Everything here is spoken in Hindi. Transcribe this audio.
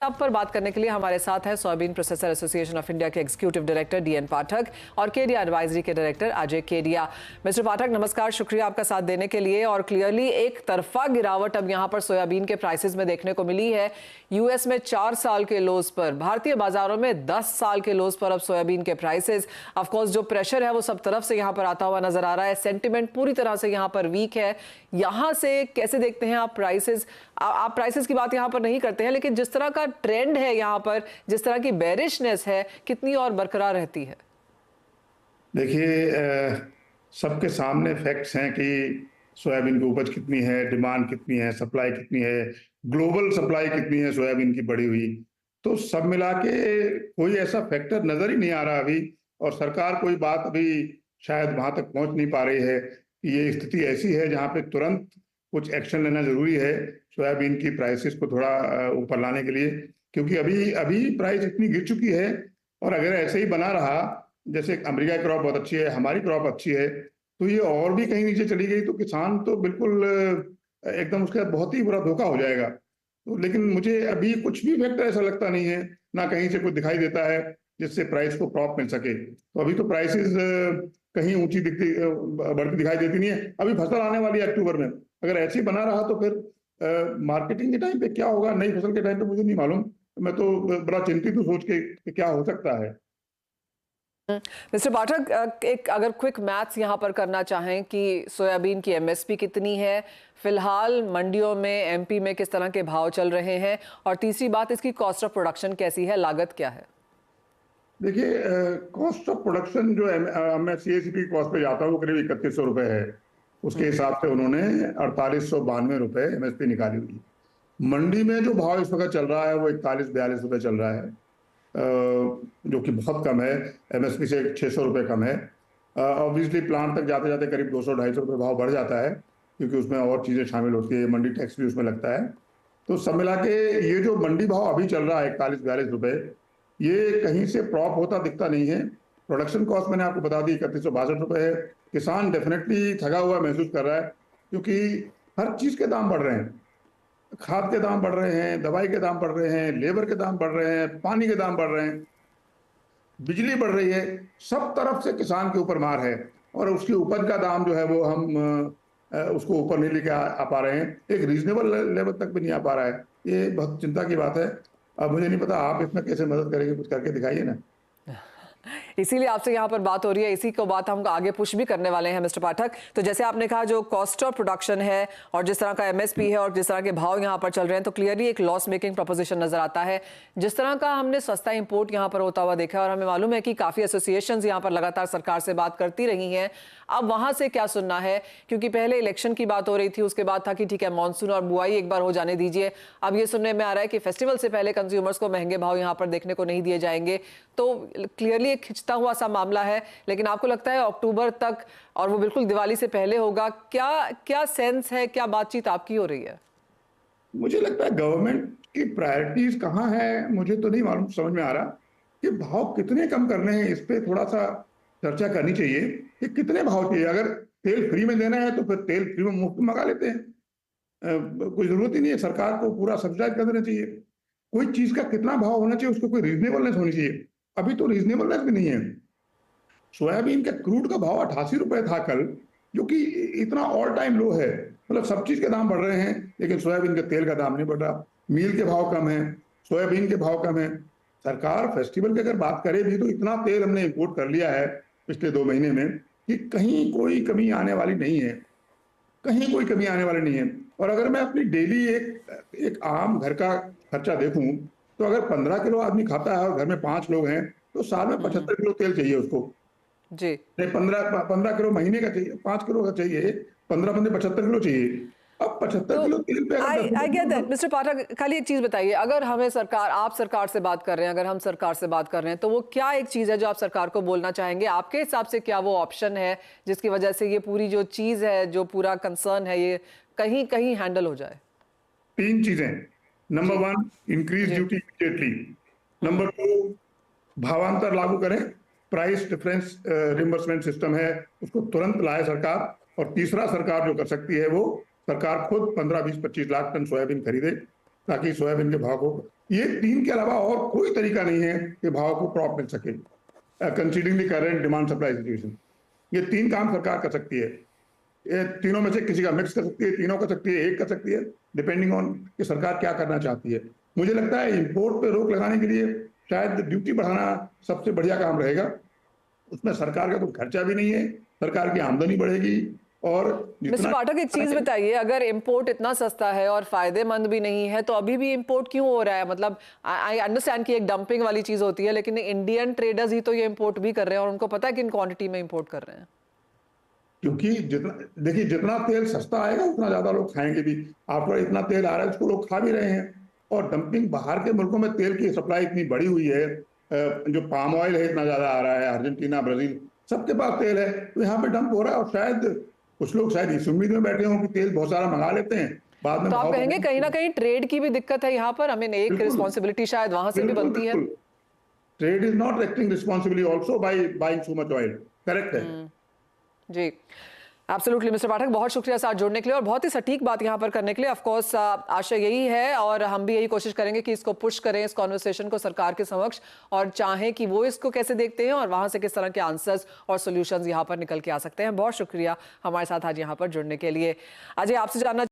अब पर बात करने के लिए हमारे साथ है soybean processor association of India के एग्जीक्यूटिव डायरेक्टर डीएन पाठक और केडिया एडवाइजरी के डायरेक्टर अजय केडिया। मिस्टर पाठक, नमस्कार, शुक्रिया आपका साथ देने के लिए। और क्लियरली एक तरफा गिरावट अब यहां पर सोयाबीन के प्राइसेस में देखने को मिली है। यूएस में 4 साल के लोज पर, भारतीय बाजारों में 10 साल के लोज पर अब सोयाबीन के प्राइसेस। ऑफकोर्स जो प्रेशर है वो सब तरफ से यहाँ पर आता हुआ नजर आ रहा है। सेंटिमेंट पूरी तरह से यहाँ पर वीक है। यहाँ से कैसे देखते हैं आप प्राइसेस? आप प्राइसेस की बात यहाँ पर नहीं करते हैं, लेकिन जिस तरह का ट्रेंड है यहाँ पर, जिस तरह की बेरिशनेस है, कितनी और बरकरार रहती है? देखिए, सबके सामने फैक्ट्स हैं कि सोयाबीन की उपज कितनी है, डिमांड कितनी है, सप्लाई कितनी है, ग्लोबल सप्लाई कितनी है सोयाबीन की बढ़ी हुई। तो सब मिला के कोई ऐसा फैक्टर नजर ही नहीं आ रहा अभी, और सरकार कोई बात अभी शायद वहां तक पहुंच नहीं पा रही है कि ये स्थिति ऐसी है जहां पे तुरंत कुछ एक्शन लेना जरूरी है सोयाबीन की प्राइसेस को थोड़ा ऊपर लाने के लिए, क्योंकि अभी अभी प्राइस इतनी गिर चुकी है। और अगर ऐसे ही बना रहा, जैसे अमेरिका की क्रॉप बहुत अच्छी है, हमारी क्रॉप अच्छी है, तो ये और भी कहीं नीचे चली गई तो किसान तो बिल्कुल एकदम उसका बहुत ही बुरा धोखा हो जाएगा। तो लेकिन मुझे अभी कुछ भी फैक्टर ऐसा लगता नहीं है, ना कहीं से कुछ दिखाई देता है जिससे प्राइस को प्रॉप मिल सके। तो अभी तो प्राइसेस कहीं ऊंची दिखती बढ़ती दिखाई देती नहीं है। अभी फसल आने वाली है अक्टूबर में, अगर ऐसे ही बना रहा तो फिर मार्केटिंग के टाइम पे क्या होगा, नई फसल के टाइम पे मुझे नहीं मालूम। मैं तो बड़ा चिंतित हूँ सोच के कि क्या हो सकता है। मिस्टर पाठक, एक अगर क्विक मैथ्स यहाँ पर करना चाहें कि सोयाबीन की एमएसपी कितनी है, फिलहाल मंडियों में, एमपी में किस तरह के भाव चल रहे हैं, और तीसरी बात, इसकी कॉस्ट ऑफ प्रोडक्शन कैसी है, लागत क्या है? देखिए, कॉस्ट ऑफ प्रोडक्शन जो मैं सीएसपी कॉस्ट पे जाता हूँ वो करीब 3100 रुपए है। उसके हिसाब से उन्होंने 4892 रुपए एमएसपी निकाली हुई। मंडी में जो भाव इस वक्त चल रहा है वो 41-42 रुपए चल रहा है, जो कि बहुत कम है, एमएसपी से 600 रुपए कम है। ऑब्वियसली प्लांट तक जाते जाते करीब 200-250 रुपए भाव बढ़ जाता है, क्योंकि उसमें और चीजें शामिल होती है, मंडी टैक्स भी उसमें लगता है। तो सब मिला के ये जो मंडी भाव अभी चल रहा है 41-42 रुपए, ये कहीं से प्रॉप होता दिखता नहीं है। प्रोडक्शन कॉस्ट मैंने आपको बता दी 3162 रुपए है। किसान डेफिनेटली ठगा हुआ महसूस कर रहा है, क्योंकि हर चीज के दाम बढ़ रहे हैं। खाद के दाम बढ़ रहे हैं, दवाई के दाम बढ़ रहे हैं, लेबर के दाम बढ़ रहे हैं, पानी के दाम बढ़ रहे हैं, बिजली बढ़ रही है। सब तरफ से किसान के ऊपर मार है, और उसकी उपज का दाम जो है वो हम उसको ऊपर नहीं लेके आ पा रहे हैं, एक रीजनेबल लेवल तक भी नहीं आ पा रहा है। ये बहुत चिंता की बात है। अब मुझे नहीं पता आप इसमें कैसे मदद करेंगे, कुछ करके दिखाइए ना। इसीलिए आपसे यहाँ पर बात हो रही है, इसी को बात हम आगे पुश भी करने वाले हैं मिस्टर पाठक। तो जैसे आपने कहा, जो कॉस्ट ऑफ प्रोडक्शन है और जिस तरह का एमएसपी है और जिस तरह के भाव यहाँ पर चल रहे हैं, तो क्लियरली एक लॉस मेकिंग प्रोपोजिशन नजर आता है। जिस तरह का हमने सस्ता इंपोर्ट यहाँ पर होता हुआ देखा, और हमें मालूम है कि काफी एसोसिएशंस यहाँ पर लगातार सरकार से बात करती रही हैं। अब वहां से क्या सुनना है? क्योंकि पहले इलेक्शन की बात हो रही थी, उसके बाद था कि ठीक है मानसून और बुआई एक बार हो जाने दीजिए। अब ये सुनने में आ रहा है कि फेस्टिवल से पहले कंज्यूमर्स को महंगे भाव यहाँ पर देखने को नहीं दिए जाएंगे। तो क्लियरली एक खिंचता हुआ सा मामला है। लेकिन आपको लगता है अक्टूबर तक, और वो बिल्कुल दिवाली से पहले होगा, क्या क्या सेंस है, क्या बातचीत आपकी हो रही है? मुझे लगता है गवर्नमेंट की प्रायोरिटीज कहाँ है, मुझे तो नहीं मालूम, समझ में आ रहा कि भाव कितने कम करने हैं। इस पे थोड़ा सा चर्चा करनी चाहिए कि कितने भाव चाहिए। अगर तेल फ्री में देना है तो फिर तेल फ्री में मुफ्त मंगा लेते हैं, कोई जरूरत ही नहीं है। सरकार को पूरा सब्सिडाइज कर देना चाहिए। कोई चीज का कितना भाव होना चाहिए, उसको कोई रीजनेबलनेस होनी चाहिए। अभी तो रीजनेबलनेस भी नहीं है। सोयाबीन के क्रूड का भाव 88 रुपए था कल, जो कि इतना ऑल टाइम लो है। मतलब सब चीज के दाम बढ़ रहे हैं, लेकिन सोयाबीन के तेल का दाम नहीं बढ़ रहा। मील के भाव कम है, सोयाबीन के भाव कम है। सरकार फेस्टिवल की अगर बात करे भी तो इतना तेल हमने इंपोर्ट कर लिया है पिछले 2 महीने में कि कहीं कोई कमी आने वाली नहीं है, कहीं कोई कमी आने वाली नहीं है। और अगर मैं अपनी डेली एक आम घर का खर्चा देखूं, तो अगर 15 किलो आदमी खाता है और घर में 5 लोग हैं, तो साल में 75 किलो तेल चाहिए उसको। जी, नहीं, 15 किलो महीने का चाहिए, 5 किलो का चाहिए, 15 75 किलो चाहिए। अब 75 तो किलो तेल पे अगर आई 10 गेट दैट। रुपए। मिस्टर पाठक, खाली एक चीज बताइए, अगर हमें सरकार, आप सरकार से बात कर रहे हैं, अगर हम सरकार से बात कर रहे हैं, तो वो क्या एक चीज है जो आप सरकार को बोलना चाहेंगे? आपके हिसाब से क्या वो ऑप्शन है जिसकी वजह से ये पूरी जो चीज है, जो पूरा कंसर्न है, ये कहीं कहीं हैंडल हो जाए? 3 चीजें। नंबर जी 1, इंक्रीज जी। Duty immediately. नंबर 2, भावांतर लागू करें, प्राइस डिफरेंस रिम्बर्समेंट सिस्टम है उसको तुरंत लाए सरकार। और तीसरा, सरकार जो कर सकती है वो सरकार खुद 15-20-25 लाख टन सोयाबीन खरीदे, ताकि सोयाबीन के भाव को ये 3 के अलावा और कोई तरीका नहीं है कि भाव को प्रॉप मिल सके, considering the current demand supply situation. ये 3 काम सरकार कर सकती है। ये तीनों में से किसी का मिक्स कर सकती है, तीनों कर सकती है, एक कर सकती है, डिपेंडिंग ऑन कि सरकार क्या करना चाहती है। मुझे लगता है इंपोर्ट पे रोक लगाने के लिए शायद ड्यूटी बढ़ाना सबसे बढ़िया काम रहेगा। उसमें सरकार का कोई खर्चा भी नहीं है, सरकार की आमदनी बढ़ेगी। और मिस्टर पाठक, एक चीज बताइए, अगर इंपोर्ट इतना सस्ता है और फायदेमंद भी नहीं है तो अभी भी इंपोर्ट क्यों हो रहा है? मतलब आई अंडरस्टैंड कि एक डंपिंग वाली चीज होती है, लेकिन इंडियन ट्रेडर्स ही तो ये इंपोर्ट भी कर रहे हैं और उनको पता है किन क्वांटिटी में इंपोर्ट कर रहे हैं। क्योंकि जितना तेल सस्ता आएगा उतना ज्यादा लोग खाएंगे भी। आपको इतना तेल आ रहा है उसको लोग खा भी रहे हैं। और डंपिंग, बाहर के मुल्कों में तेल की सप्लाई इतनी बढ़ी हुई है, जो पाम ऑयल है इतना ज्यादा आ रहा है, अर्जेंटीना, ब्राजील, सबके पास तेल है, तो यहाँ पे डंप हो रहा है। और शायद कुछ लोग शायद इस उम्मीद में बैठे हों कि तेल बहुत सारा मंगा लेते हैं, बाद में तो आप भाव कहेंगे कहीं ना कहीं ट्रेड की भी दिक्कत है यहाँ पर? हमें एक बिल्कुल रिस्पॉन्सिबिलिटी शायद वहां से भी बिल्कुल बनती है। बिल्कुल। Trade is not acting responsibly also by buying so much oil. Correct है। जी, एब्सोल्युटली मिस्टर पाठक, बहुत शुक्रिया साथ जुड़ने के लिए और बहुत ही सटीक बात यहाँ पर करने के लिए। ऑफ कोर्स आशा यही है और हम भी यही कोशिश करेंगे कि इसको पुश करें, इस कॉन्वर्सेशन को सरकार के समक्ष, और चाहें कि वो इसको कैसे देखते हैं और वहां से किस तरह के आंसर्स और सॉल्यूशंस यहाँ पर निकल के आ सकते हैं। बहुत शुक्रिया हमारे साथ आज यहाँ पर जुड़ने के लिए। अजय, आपसे जानना